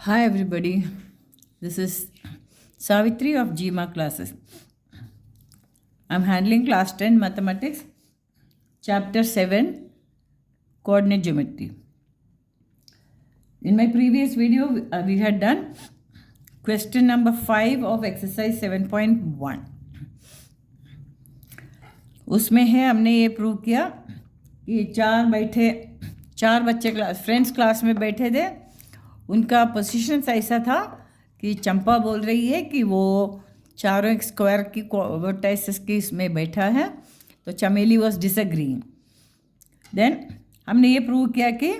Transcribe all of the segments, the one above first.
Hi everybody, this is Savitri of GMA classes. I'm handling class 10 mathematics, chapter 7, coordinate geometry. In my previous video, we had done question number 5 of exercise 7.1. उसमें है हमने ये prove किया कि चार बच्चे friends class में बैठे थे। उनका पोजीशन ऐसा था कि चंपा बोल रही है कि वो चारों एक स्क्वायर की वर्टाइसेस की इसमें बैठा है, तो चमेली वॉज डिसएग्रीइंग। देन हमने ये प्रूव किया कि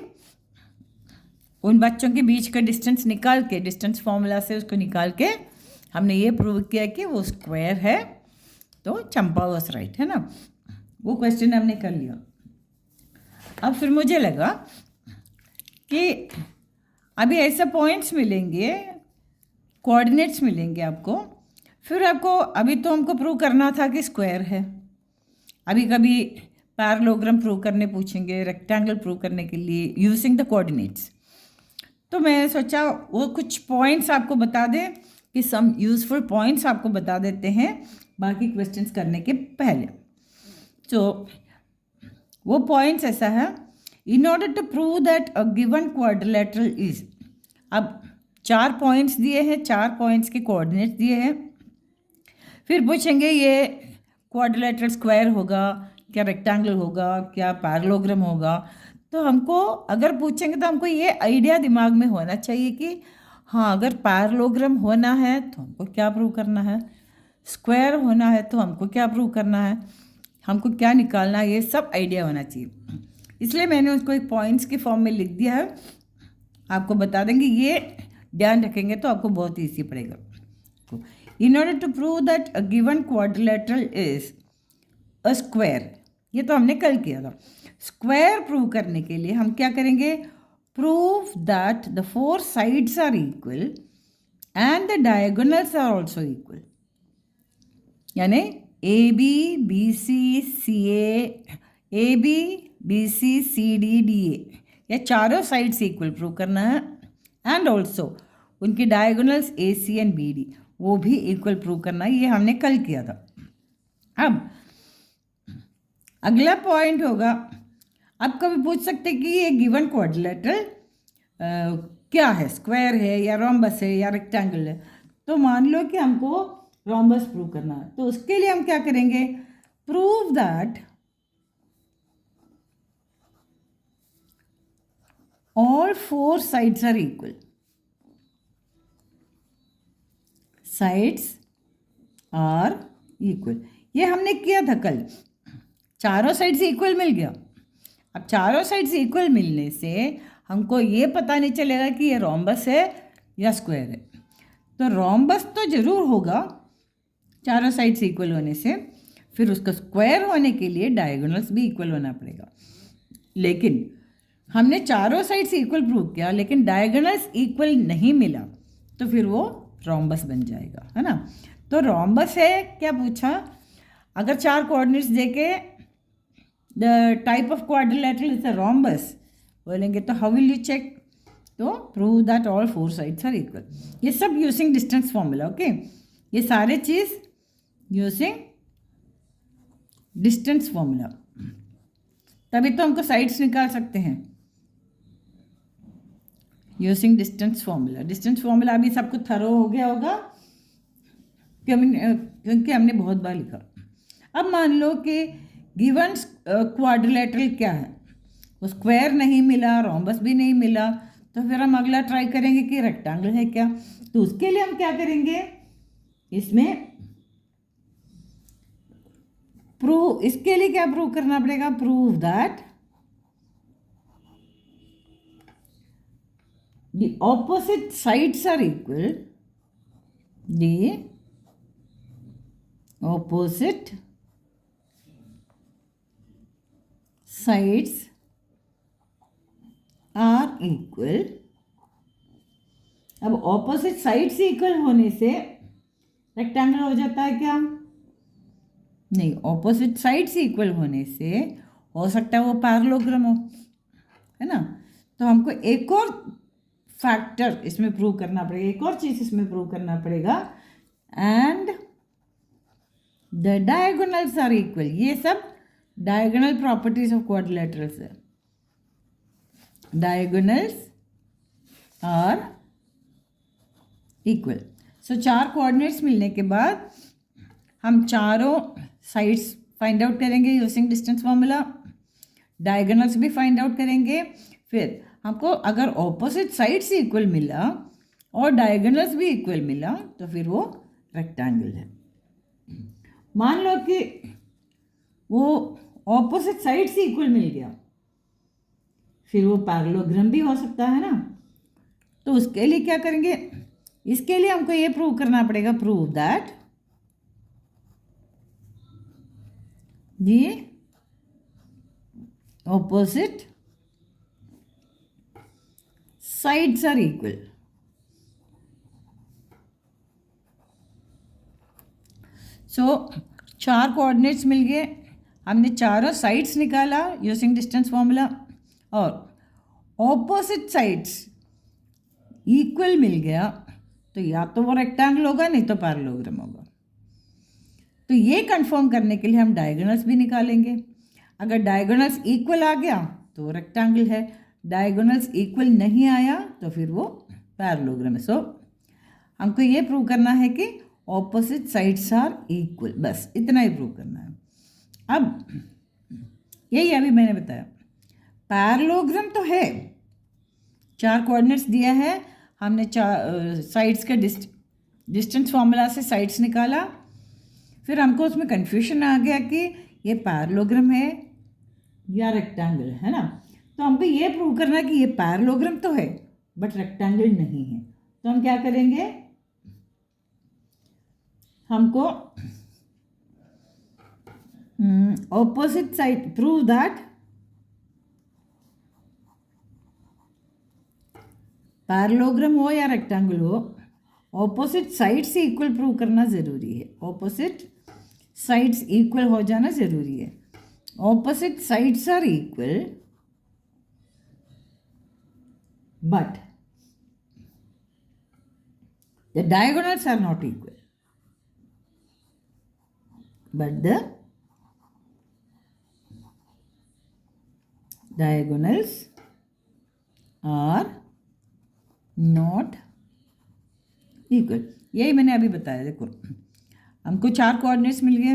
उन बच्चों के बीच का डिस्टेंस निकाल के, डिस्टेंस फॉर्मूला से उसको निकाल के हमने ये प्रूव किया कि वो स्क्वायर है, तो चंपा वॉज राइट, है ना। वो क्वेश्चन हमने कर लिया। अब फिर मुझे लगा कि अभी ऐसे पॉइंट्स मिलेंगे, कोऑर्डिनेट्स मिलेंगे आपको, फिर आपको अभी तो हमको प्रूव करना था कि स्क्वायर है। अभी कभी पैरेललोग्राम प्रूव करने पूछेंगे, रेक्टेंगल प्रूव करने के लिए यूजिंग द कोऑर्डिनेट्स। तो मैं सोचा वो कुछ पॉइंट्स आपको बता दें कि सम यूजफुल पॉइंट्स आपको बता देते हैं बाकी क्वेश्चंस करने के पहले। तो वो पॉइंट्स ऐसा है, in order to prove that a given quadrilateral is. अब 4 पॉइंट्स दिए हैं, 4 पॉइंट्स के कोऑर्डिनेट्स दिए हैं। फिर पूछेंगे ये क्वाड्रिलेटरल स्क्वायर होगा, क्या रेक्टेंगल होगा, क्या पैरेललोग्राम होगा। तो हमको अगर पूछेंगे तो हमको ये आइडिया दिमाग में होना चाहिए कि हाँ, अगर पैरेललोग्राम होना है तो हमको क्या प्रूव करना है, स्क्वायर होना है तो हमको क्या प्रूव करना है, हमको क्या निकालना है, ये सब आइडिया होना चाहिए। इसलिए मैंने उसको एक पॉइंट्स के फॉर्म में लिख दिया है। आपको बता देंगे, ये ध्यान रखेंगे तो आपको बहुत ईजी पड़ेगा। In order to prove that a given quadrilateral is a square, ये तो हमने कल किया था। स्क्वायर प्रूव करने के लिए हम क्या करेंगे, prove that the 4 sides are equal and the diagonals are also equal. यानी A B B C C A B B C C D D A, ये चारों साइड्स इक्वल प्रूव करना है। एंड ऑल्सो उनकी diagonals A C and B D वो भी equal prove करना है, ये हमने कल किया था। अब अगला पॉइंट होगा, अब कभी पूछ सकते कि ये गिवन क्वाड्रिलेटरल क्या है, स्क्वायर है या रोम्बस है या रेक्टेंगल है। तो मान लो कि हमको रोम्बस प्रूव करना है, तो उसके लिए हम क्या करेंगे, prove that all 4 sides are equal. Sides are equal, ये हमने किया था कल। चारों साइड से इक्वल मिल गया। अब चारों साइड से इक्वल मिलने से हमको ये पता नहीं चलेगा कि ये रोम्बस है या स्क्वायर है। तो रोम्बस तो जरूर होगा चारों साइड से इक्वल होने से, फिर उसका स्क्वायर होने के लिए डायगोनल्स भी इक्वल होना पड़ेगा। लेकिन हमने चारों साइड से इक्वल प्रूव किया, लेकिन डायगोनल्स इक्वल नहीं मिला, तो फिर वो रोम्बस बन जाएगा, है ना। तो रोम्बस है क्या पूछा, अगर 4 कोऑर्डिनेट्स देके the type of quadrilateral is a rhombus बोलेंगे तो हाउ विल यू चेक, तो prove that all 4 sides are equal. ये सब यूजिंग डिस्टेंस फॉर्मूला, ओके। ये सारे चीज़ यूजिंग डिस्टेंस फॉर्मूला, तभी तो हमको साइड्स निकाल सकते हैं using distance formula. Distance formula अभी सबको थरो हो गया होगा क्योंकि हमने बहुत बार लिखा। अब मान लो कि गिवन क्वाड्रिलेटरल क्या है, वो स्क्वायर नहीं मिला, रोम्बस भी नहीं मिला, तो फिर हम अगला ट्राई करेंगे कि रेक्टेंगल है क्या। तो उसके लिए हम क्या करेंगे, इसमें इसके लिए क्या प्रूव करना पड़ेगा, prove that the opposite sides are equal, the opposite sides are equal। अब ऑपोजिट साइड से इक्वल होने से रेक्टेंगल हो जाता है क्या, नहीं, ऑपोजिट साइड से इक्वल होने से हो सकता है वो पैरेललोग्राम हो, है ना। तो हमको एक और फैक्टर इसमें प्रूव करना पड़ेगा, एक और चीज़ इसमें प्रूव करना पड़ेगा, and the diagonals are equal. ये सब डायगोनल प्रॉपर्टीज ऑफ क्वाड्रिलेटरल्स है। Diagonals are equal. So 4 coordinates मिलने के बाद हम चारों साइड्स फाइंड आउट करेंगे यूजिंग डिस्टेंस फॉर्मूला, डायगोनल्स भी फाइंड आउट करेंगे। फिर हमको अगर ऑपोजिट साइड से इक्वल मिला और डायगोनल्स भी इक्वल मिला तो फिर वो रेक्टेंगल है। मान लो कि वो ऑपोजिट साइड से इक्वल मिल गया, फिर वो पैरेललोग्राम भी हो सकता है ना। तो उसके लिए क्या करेंगे, इसके लिए हमको ये प्रूव करना पड़ेगा, prove that the opposite sides are equal। So 4 coordinates मिल गए, हमने चारों साइड्स निकाला यूजिंग डिस्टेंस फॉर्मूला, और ऑपोजिट साइड्स इक्वल मिल गया तो या तो वो रेक्टेंगल होगा नहीं तो पैरेललोग्राम होगा। तो ये कंफर्म करने के लिए हम डायगोनल्स भी निकालेंगे। अगर डायगोनल्स इक्वल आ गया तो रेक्टेंगल है, डायगोनल्स इक्वल नहीं आया तो फिर वो पैरेललोग्राम है। सो हमको ये प्रूव करना है कि ऑपोजिट साइड्स आर इक्वल, बस इतना ही प्रूव करना है। अब यही अभी मैंने बताया, पैरेललोग्राम तो है, 4 कोऑर्डिनेट्स दिया है, हमने साइड्स का डिस्टेंस फॉर्मूला से साइड्स निकाला, फिर हमको उसमें कन्फ्यूजन आ गया कि ये पैरेललोग्राम है या रेक्टेंगल है ना। तो हमको ये प्रूव करना है कि ये पैरेललोग्राम तो है बट रेक्टेंगल नहीं है। तो हम क्या करेंगे, हमको opposite side prove that parallelogram हो या रेक्टेंगल हो, ऑपोजिट साइड से इक्वल प्रूव करना ज़रूरी है। ऑपोजिट साइड्स इक्वल हो जाना ज़रूरी है। Opposite sides are equal but the diagonals are not equal, but the diagonals are not equal। यही मैंने अभी बताया। देखो हमको 4 कोऑर्डिनेट्स मिल गए,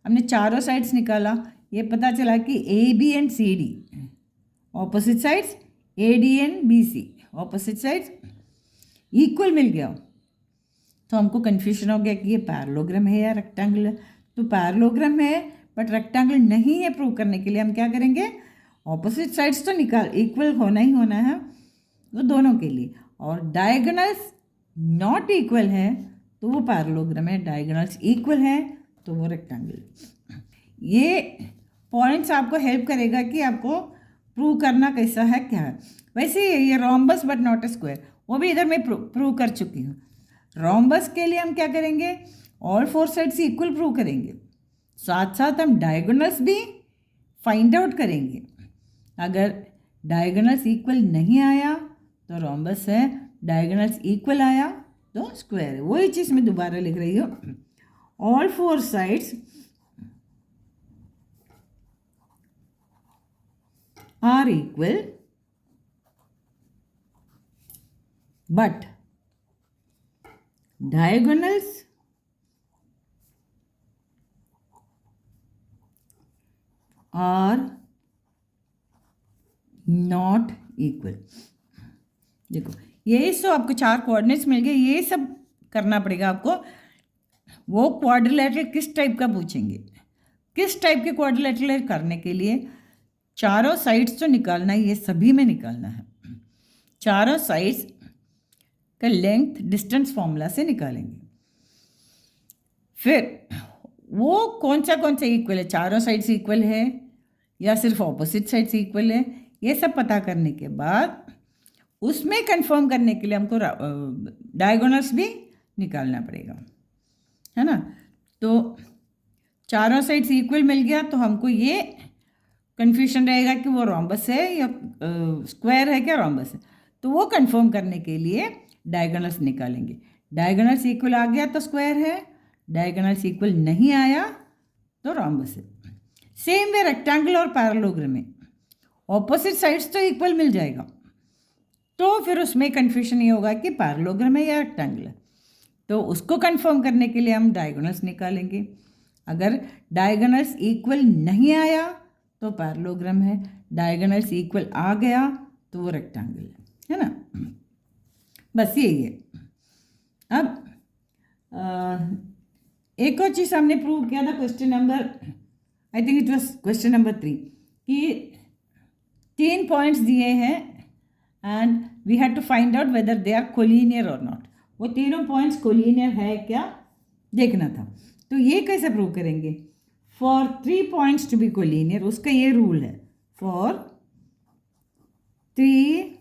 हमने चारों साइड्स निकाला, ये पता चला कि A B and C D opposite sides, A D and B C opposite sides equal मिल गया। तो हमको कन्फ्यूजन हो गया कि ये पैरेललोग्राम है या रेक्टेंगल है। तो पैरेललोग्राम है बट रेक्टेंगल नहीं है, प्रूव करने के लिए हम क्या करेंगे, ऑपोजिट साइड्स तो निकाल इक्वल होना ही होना है वो दोनों के लिए, और डायगोनल्स नॉट इक्वल है तो वो पैरेललोग्राम है, डायगोनल्स इक्वल है तो वो रेक्टेंगल। ये पॉइंट्स आपको हेल्प करेगा कि आपको प्रूव करना कैसा है क्या है। वैसे ये rhombus but not a square वो भी इधर मैं प्रूव कर चुकी हूँ। रोम्बस के लिए हम क्या करेंगे, ऑल 4 साइड्स इक्वल प्रूव करेंगे, साथ साथ हम डायगोनल्स भी फाइंड आउट करेंगे। अगर डायगोनल्स इक्वल नहीं आया तो रोम्बस है, डायगोनल्स इक्वल आया तो स्क्वायर है। वही चीज़ मैं दोबारा लिख रही हूँ, all 4 sides are equal but diagonals are not equal। देखो ये सो आपको 4 कोऑर्डिनेट्स मिल गए, ये सब करना पड़ेगा आपको। वो क्वाड्रिलेटरल किस टाइप का पूछेंगे, किस टाइप के क्वाड्रिलेटरल करने के लिए चारों साइड्स तो निकालना है, ये सभी में निकालना है। चारों साइड्स का लेंथ डिस्टेंस फॉर्मूला से निकालेंगे। फिर वो कौन सा इक्वल है, चारों साइड्स इक्वल है या सिर्फ ऑपोजिट साइड्स इक्वल है, ये सब पता करने के बाद उसमें कंफर्म करने के लिए हमको डायगोनल्स भी निकालना पड़ेगा, है ना। तो चारों साइड्स इक्वल मिल गया तो हमको ये कन्फ्यूजन रहेगा कि वो रोम्बस है या स्क्वायर है क्या रोम्बस है। तो वो कंफर्म करने के लिए डायगोनल्स निकालेंगे। डायगोनल्स इक्वल आ गया तो स्क्वायर है, डायगोनल्स इक्वल नहीं आया तो रोम्बस है। सेम वे रेक्टेंगल और पैरेललोग्राम में ऑपोजिट साइड्स तो इक्वल मिल जाएगा, तो फिर उसमें कन्फ्यूजन ये होगा कि पैरेललोग्राम है या रेक्टेंगल है। तो उसको कंफर्म करने के लिए हम डायगोनल्स निकालेंगे। अगर डायगोनल्स इक्वल नहीं आया तो पैरेललोग्राम है, डायगोनल्स इक्वल आ गया तो वो रेक्टेंगल है ना। बस यही है। अब एक और चीज़ हमने प्रूव किया था question number, I think it was question number 3, कि 3 पॉइंट्स दिए हैं and we had to find out whether they are collinear और नॉट। वो तीनों पॉइंट्स कोलिनियर है क्या देखना था। तो ये कैसे प्रूव करेंगे? For 3 points to be collinear, उसका ये रूल है, for 3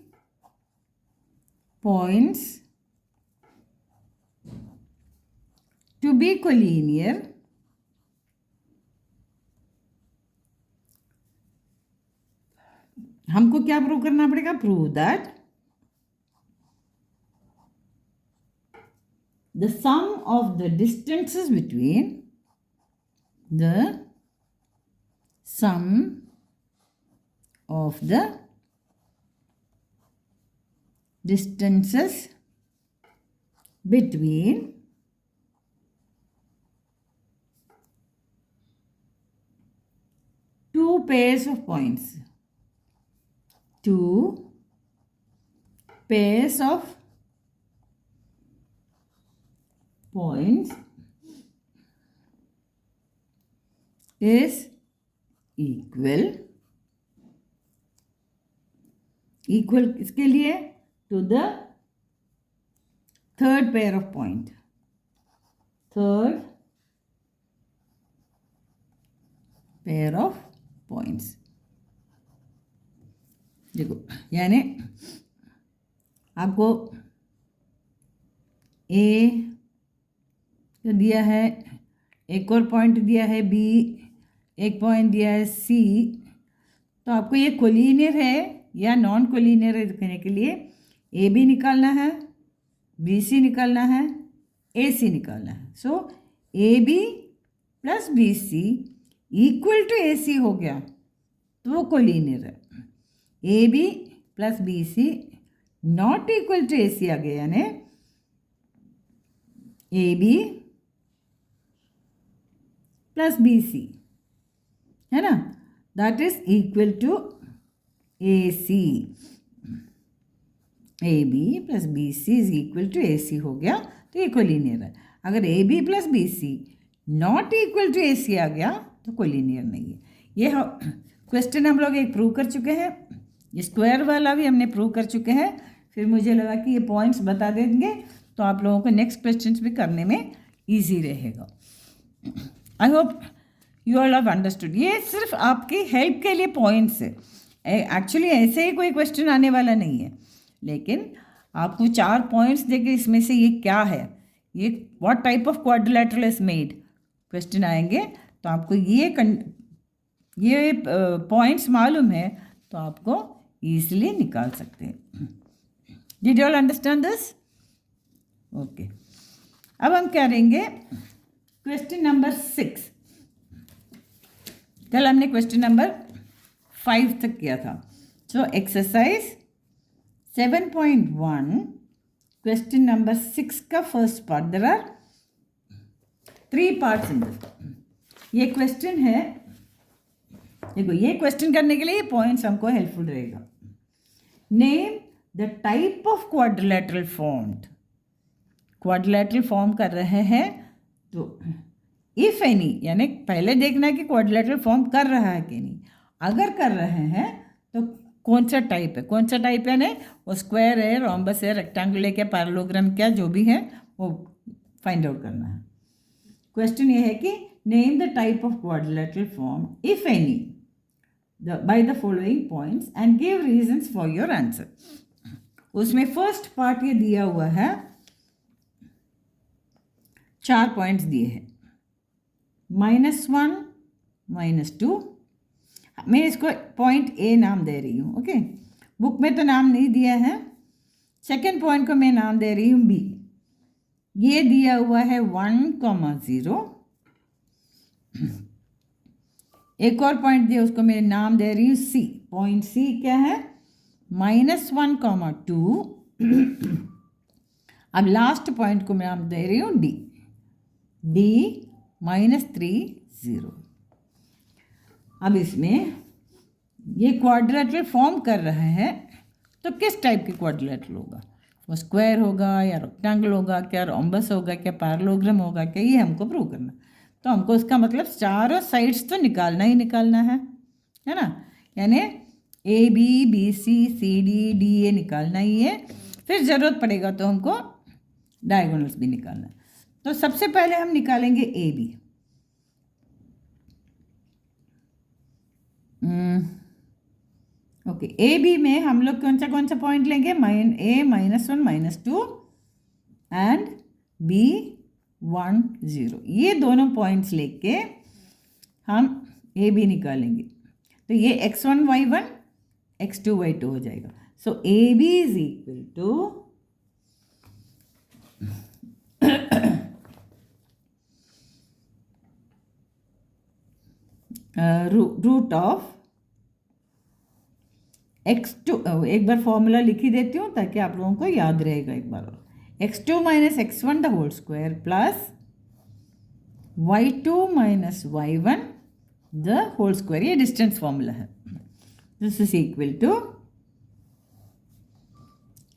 points to be collinear, हमको क्या प्रूव करना पड़ेगा? Prove that the sum of the distances between the sum of the distances between two pairs of points, two pairs of points is equal इसके लिए to the third pair of point, third pair of points। देखो यानी आपको A दिया है, एक और point दिया है B, एक पॉइंट दिया है C, तो आपको ये कोलिनियर है या नॉन कोलिनियर है दिखाने के लिए ए बी निकालना है, बी सी निकालना है, ए सी निकालना है। So A B plus B C equal to A C हो गया तो वो कोलिनियर है। A B plus B C not equal to A C आ गया, यानी A B plus B C है ना, that is equal to A C. A B plus B C is equal to A C हो गया तो ये collinear है। अगर A B plus B C not equal to A C आ गया तो कोलिनियर नहीं है। ये क्वेश्चन हम लोग एक प्रूव कर चुके हैं, ये स्क्वायर वाला भी हमने प्रूव कर चुके हैं। फिर मुझे लगा कि ये पॉइंट्स बता देंगे तो आप लोगों को नेक्स्ट क्वेश्चंस भी करने में ईजी रहेगा। I hope you all have understood. ये सिर्फ आपकी हेल्प के लिए पॉइंट्स है, एक्चुअली ऐसे ही कोई क्वेश्चन आने वाला नहीं है, लेकिन आपको 4 पॉइंट्स देके इसमें से ये क्या है, ये what type of quadrilateral is made question आएंगे तो आपको ये पॉइंट्स मालूम है तो आपको ईजिली निकाल सकते हैं। Did you all understand this? Okay, अब हम करेंगे क्वेश्चन नंबर 6। कल हमने क्वेश्चन नंबर 5 तक किया था। सो एक्सरसाइज 7.1 क्वेश्चन नंबर 6 का first part, there are 3 parts in this. ये क्वेश्चन है, देखो ये क्वेश्चन करने के लिए ये पॉइंट्स हमको हेल्पफुल रहेगा। Name the type of quadrilateral formed, quadrilateral form कर रहे हैं तो इफ एनी, यानी पहले देखना है कि क्वाड्रिलेटरल फॉर्म कर रहा है कि नहीं। अगर कर रहे हैं तो कौन सा टाइप है, कौन सा टाइप है, नहीं वो स्क्वायर है, रोम्बस है, रेक्टेंगुलर है क्या, पैरेललोग्राम क्या, जो भी है वो फाइंड आउट करना है। क्वेश्चन ये है कि name the type of quadrilateral form if any by the following points and give reasons for your answer. उसमें फर्स्ट पार्ट ये दिया हुआ है, 4 पॉइंट्स दिए हैं, -1, -2। मैं इसको पॉइंट ए नाम दे रही हूँ, ओके। बुक में तो नाम नहीं दिया है, सेकेंड पॉइंट को मैं नाम दे रही हूँ बी। ये दिया हुआ है 1,0। एक और पॉइंट दिया, उसको मैं नाम दे रही हूँ सी। पॉइंट सी क्या है? -1,2। अब लास्ट पॉइंट को मैं नाम दे रही हूँ डी। डी -3, 0। अब इसमें ये क्वाड्रिलेटरल फॉर्म कर रहे हैं, तो किस टाइप के क्वाड्रिलेटरल होगा? वो स्क्वायर होगा या रेक्टेंगल होगा, क्या रोम्बस होगा, क्या पैरेललोग्राम होगा, क्या? ये हमको प्रूव करना। तो हमको इसका मतलब चारों साइड्स तो निकालना ही निकालना है ना? यानी A B C D D A निकालना ही है। फिर ज़रूरत पड़ेगा तो हमको डायगोनल्स भी निकालना है। तो सबसे पहले हम निकालेंगे A B. Okay, A B में हम लोग कौन सा पॉइंट लेंगे? A -1 -2 and B 1 0। ये दोनों पॉइंट्स लेके हम ए बी निकालेंगे। तो ये x1 y1 x2 y2 हो जाएगा। So A B is equal to root of x2। एक बार फॉर्मूला लिख ही देती हूँ ताकि आप लोगों को याद रहेगा एक बार और। x2 - x1 the whole square plus y2 - y1 the whole square. ये डिस्टेंस फॉर्मूला है। This is equal to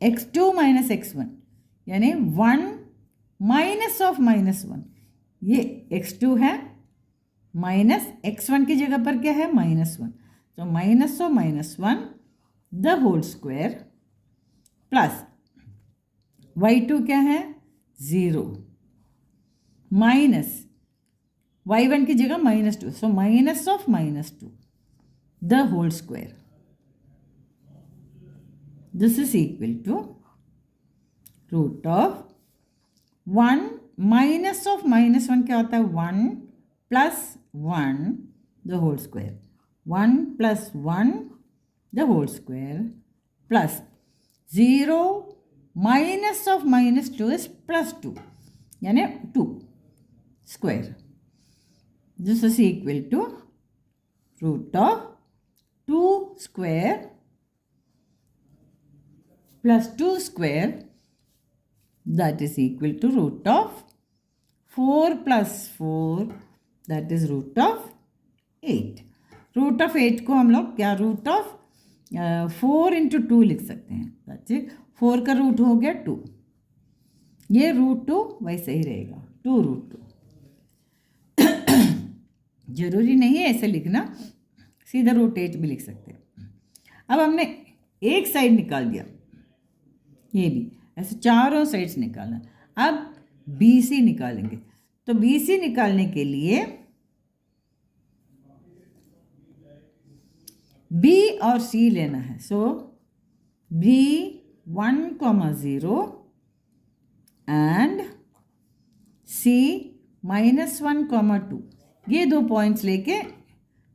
x2 - x1 यानी 1 माइनस ऑफ -1। ये x2 है, माइनस x1 की जगह पर क्या है? -1। तो minus of -1 the whole square plus y2 क्या है? 0 माइनस y1 की जगह -2। So minus of -2 the whole square. This is equal to root of 1 minus of -1 क्या होता है? 1 plus 1 the whole square. 1 plus 1 the whole square plus 0 minus of -2 is +2 यानी 2 square. This is equal to root of 2 square plus 2 square, that is equal to root of 4 plus 4, that is root of 8। Root of 8 को हम लोग क्या root of 4 into 2 लिख सकते हैं। That's it. 4 का root हो गया 2। ये √2 वैसे ही रहेगा 2√2। जरूरी नहीं है ऐसे लिखना, सीधा √8 भी लिख सकते हैं। अब हमने एक साइड निकाल दिया, ये भी ऐसे चारों साइड्स निकालना। अब BC निकालेंगे। तो BC निकालने के लिए B और C लेना है। So B 1,0 and C -1,2। ये दो पॉइंट्स लेके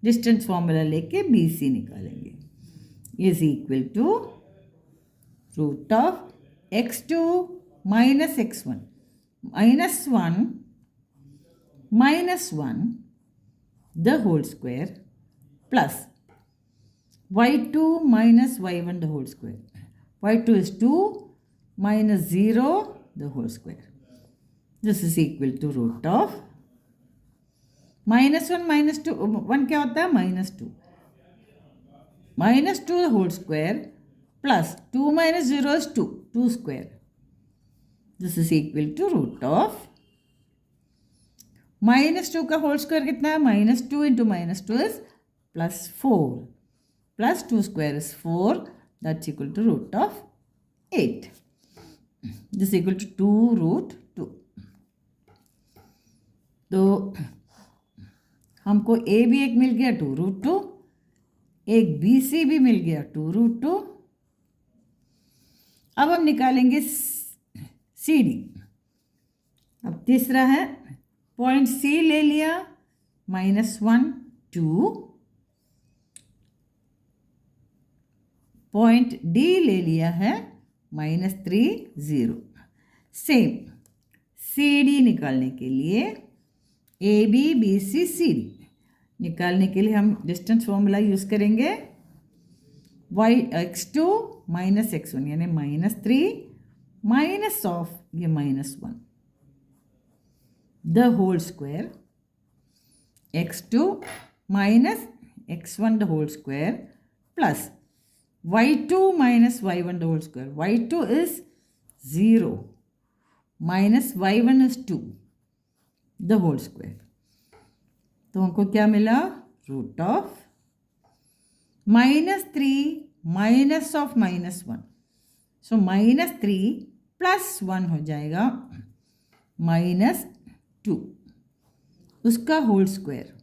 डिस्टेंस फॉर्मूला लेके BC निकालेंगे। Is equal to root of x2 - x1 -1 the whole square plus y2 - y1 the whole square. y2 is 2 minus 0 the whole square. This is equal to root of -1 - 2 1 क्या होता है? -2 -2 the whole square plus 2 minus 0 is 2 square. This is equal to root of -2 का whole square कितना है? -2 into -2 is +4 plus 2 square is 4, that's equal to root of 8. This is equal to 2√2। तो हमको A भी एक मिल गया 2√2, एक BC भी मिल गया 2√2। अब हम निकालेंगे CD। अब तीसरा है पॉइंट C ले लिया -1 2, पॉइंट D ले लिया है -3 0। सेम CD निकालने के लिए AB BC CD निकालने के लिए हम डिस्टेंस फॉर्मूला यूज़ करेंगे x2 माइनस x1 यानी -3 माइनस ऑफ ये -1 the whole square x2 minus x1 the whole square plus y2 minus y1 the whole square. y2 is 0 minus y1 is 2 the whole square. तो हमको क्या मिला? Root of -3 minus of -1। So -3 plus 1 हो जाएगा -2 उसका whole square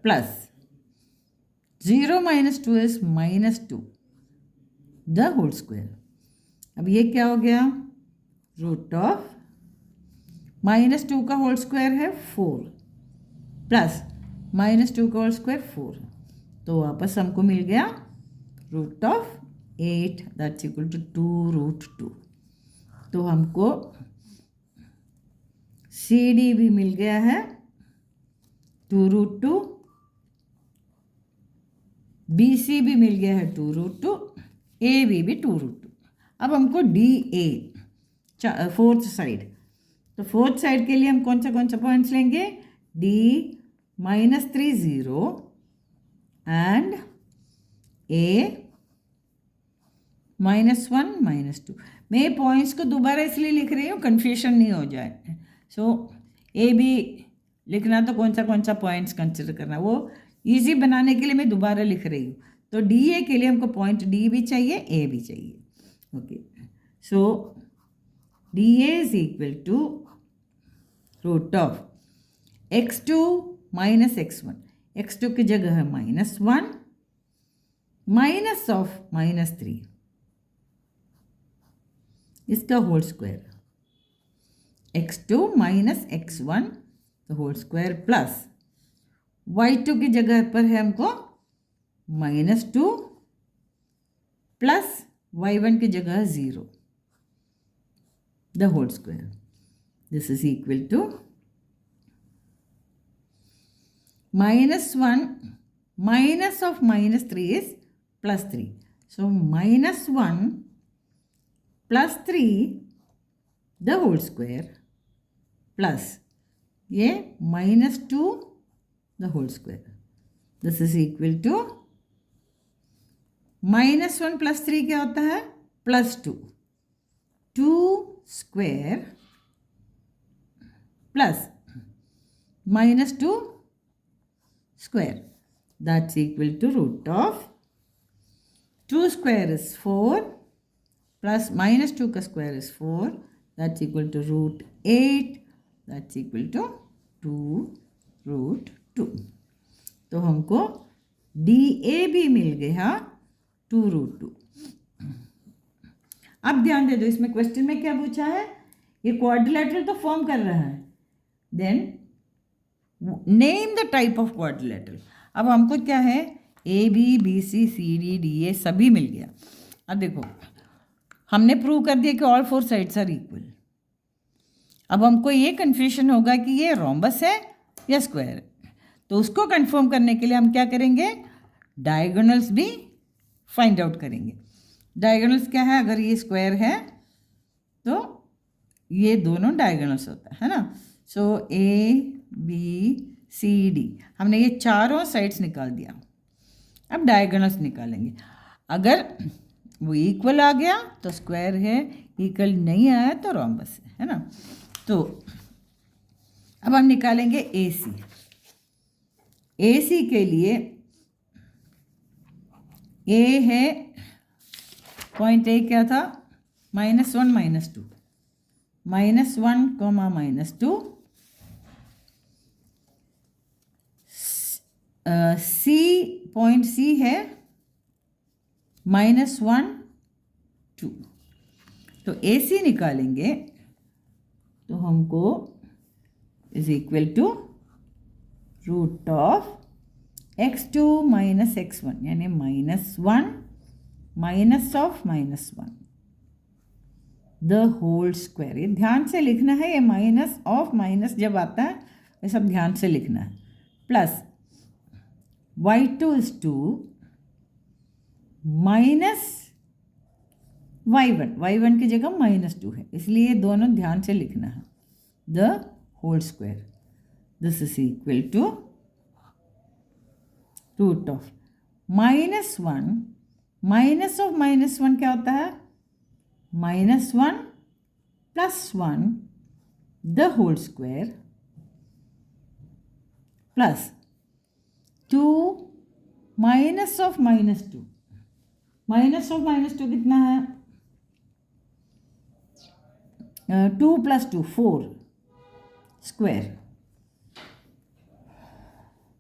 plus 0 minus 2 is -2 the whole square. अब ये क्या हो गया? रूट ऑफ -2 का होल स्क्वायर है 4 प्लस -2 का होल स्क्वायर 4। तो वापस हमको मिल गया root of 8 that's equal to 2√2। तो हमको CD भी मिल गया है 2√2, BC भी मिल गया है 2√2, AB भी 2√2। अब हमको DA फोर्थ साइड, तो फोर्थ साइड के लिए हम कौन सा पॉइंट्स लेंगे? D -3 0 and A -1 -2। मैं पॉइंट्स को दोबारा इसलिए लिख रही हूँ कन्फ्यूजन नहीं हो जाए। सो A भी लिखना तो कौन सा पॉइंट्स कंसिडर करना, वो इजी बनाने के लिए मैं दोबारा लिख रही हूँ। तो DA के लिए हमको पॉइंट D भी चाहिए, A भी चाहिए। Okay, so DA is equal to root of x2 minus x1। x2 की जगह है -1 माइनस ऑफ -3 इसका whole square, x2 minus x1 तो होल स्क्वायर प्लस y2 की जगह पर है हमको -2 प्लस y1 की जगह 0 the whole square. This is equal to -1 minus of -3 is +3। So -1 plus 3 the whole square plus ये -2 the whole square. This is equal to -1 plus 3 क्या होता है? +2। 2 square plus -2 square that's equal to root of 2 square is 4 plus -2 का square is 4 that's equal to √8 that's equal to 2√2। तो हमको DA भी मिल गया 2√2। अब ध्यान दे दो, इसमें क्वेश्चन में क्या पूछा है? ये क्वाड्रिलेटरल तो फॉर्म कर रहा है, then name the type of quadrilateral. अब हमको क्या है? AB BC CD DA सभी मिल गया। अब देखो हमने प्रूव कर दिया कि ऑल 4 साइड्स आर इक्वल। अब हमको ये कन्फ्यूजन होगा कि ये रोम्बस है या स्क्वायर है, तो उसको कंफर्म करने के लिए हम क्या करेंगे? डायगोनल्स भी फाइंड आउट करेंगे। डायगोनल्स क्या है? अगर ये स्क्वायर है तो ये दोनों डायगोनल्स होता है ना। सो ABCD हमने ये चारों साइड्स निकाल दिया। अब डायगोनल्स निकालेंगे। अगर वो इक्वल आ गया तो स्क्वायर है, इक्वल नहीं आया तो रोम्बस है ना। तो अब हम निकालेंगे AC। AC के लिए A है पॉइंट A क्या था? -1 -2 -1 -2 C पॉइंट C है -1 2। तो AC निकालेंगे तो हमको is equal to root of x2 minus x1 यानी -1 -1 द होल स्क्वायर। ये ध्यान से लिखना है, ये माइनस ऑफ माइनस जब आता है ये सब ध्यान से लिखना है। Plus y2 is 2 minus y1 की जगह -2 है, इसलिए दोनों ध्यान से लिखना है। The whole square, this is equal to root of -1 minus of -1 क्या होता है? -1 + 1 the whole square plus 2 minus of -2। Minus of -2 कितना है? 2 + 2 4 square.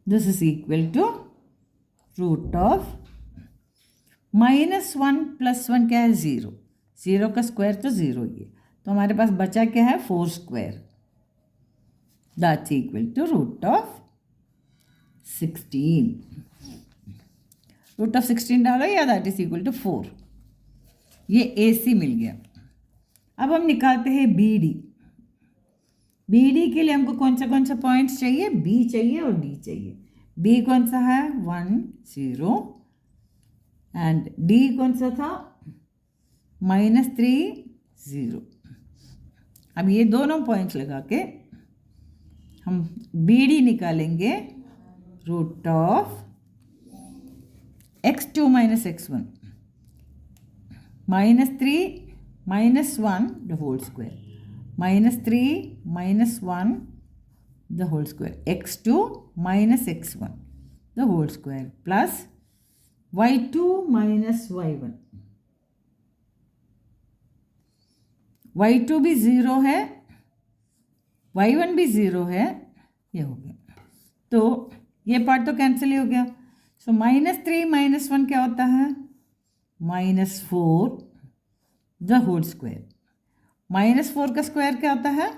This is equal to root of -1 + 1 क्या है? 0। 0 का स्क्वायर तो 0 ही है, तो हमारे पास बचा क्या है? 4 square. That's equal to root of 16। Root of 16 डालो या दैट इज इक्वल टू 4। ये AC मिल गया। अब हम निकालते हैं BD। BD के लिए हमको कौन सा पॉइंट्स चाहिए? B चाहिए और D चाहिए। B कौन सा है? 1 0 एंड D कौन सा था? -3 0। अब ये दोनों पॉइंट्स लगा के हम BD निकालेंगे। Root of x2 - x1 -3 -1 the whole square, -3 -1 the whole square, x2 - x1 the whole square plus y2 - y1। y2 भी 0 है, y1 भी 0 है, ये हो गया। तो ये पार्ट तो कैंसिल ही हो गया। सो -3 -1 क्या होता है? -4 द होल स्क्वायर। -4 का स्क्वायर क्या होता है?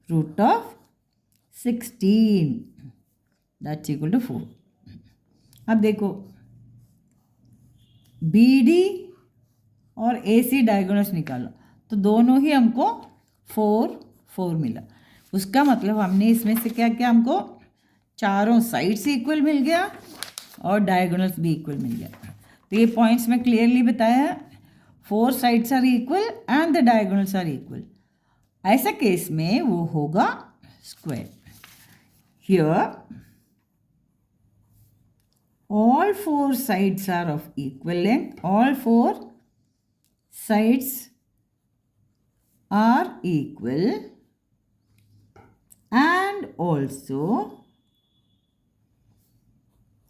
Root of 16। That's equal to 4। अब देखो BD और AC डायगोनल्स निकालो तो दोनों ही हमको 4 4 मिला। उसका मतलब हमने इसमें से क्या क्या, हमको चारों साइड्स इक्वल मिल गया और डायगोनल्स भी इक्वल मिल गया। तो ये पॉइंट्स में क्लियरली बताया है, 4 sides are equal and the diagonals are equal. ऐसा केस में वो होगा square. Here all 4 sides are of equal length, all 4 sides are equal and also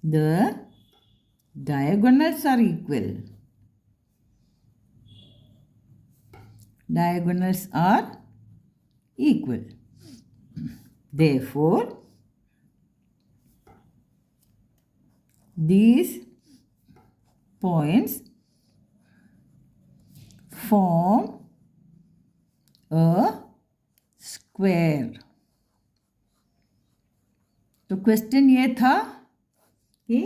the diagonals are equal. Diagonals are equal. Therefore, these points form a square. तो question ये था कि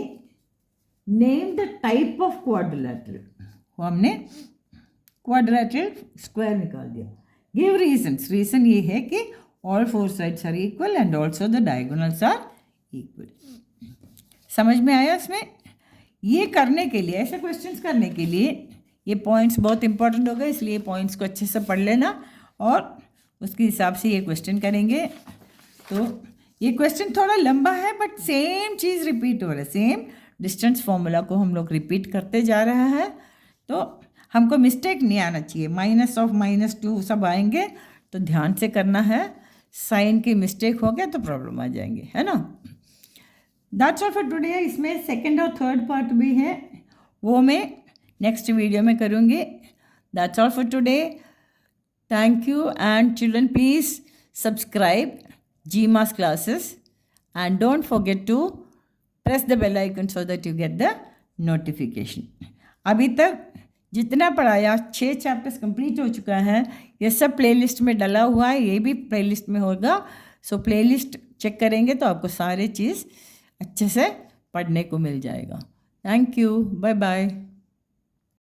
name the type of quadrilateral. हमने quadrilateral square निकाल दिया। Give reasons. Reason ये है कि all 4 sides are equal and also the diagonals are equal. समझ में आया? इसमें ये करने के लिए, ऐसे क्वेश्चंस करने के लिए ये पॉइंट्स बहुत इंपॉर्टेंट हो गए, इसलिए पॉइंट्स को अच्छे से पढ़ लेना और उसके हिसाब से ये क्वेश्चन करेंगे। तो ये क्वेश्चन थोड़ा लंबा है बट सेम चीज़ रिपीट हो रहा है। सेम डिस्टेंस फॉर्मूला को हम लोग रिपीट करते जा रहे हैं, तो हमको मिस्टेक नहीं आना चाहिए। -2 सब आएंगे तो ध्यान से करना है। साइन की मिस्टेक हो गया तो प्रॉब्लम आ जाएंगे, है ना। That's all for today. इसमें सेकंड और थर्ड पार्ट भी है, वो मैं नेक्स्ट वीडियो में करूँगी। That's all for today. Thank you and children please subscribe GMAS classes and don't forget to press the bell icon so that you get the notification. अभी तक जितना पढ़ाया 6 चैप्टर्स कंप्लीट हो चुका है, ये सब प्लेलिस्ट में डला हुआ है, ये भी प्लेलिस्ट में होगा। सो प्लेलिस्ट चेक करेंगे तो आपको सारे चीज़ अच्छे से पढ़ने को मिल जाएगा। Thank you, bye bye.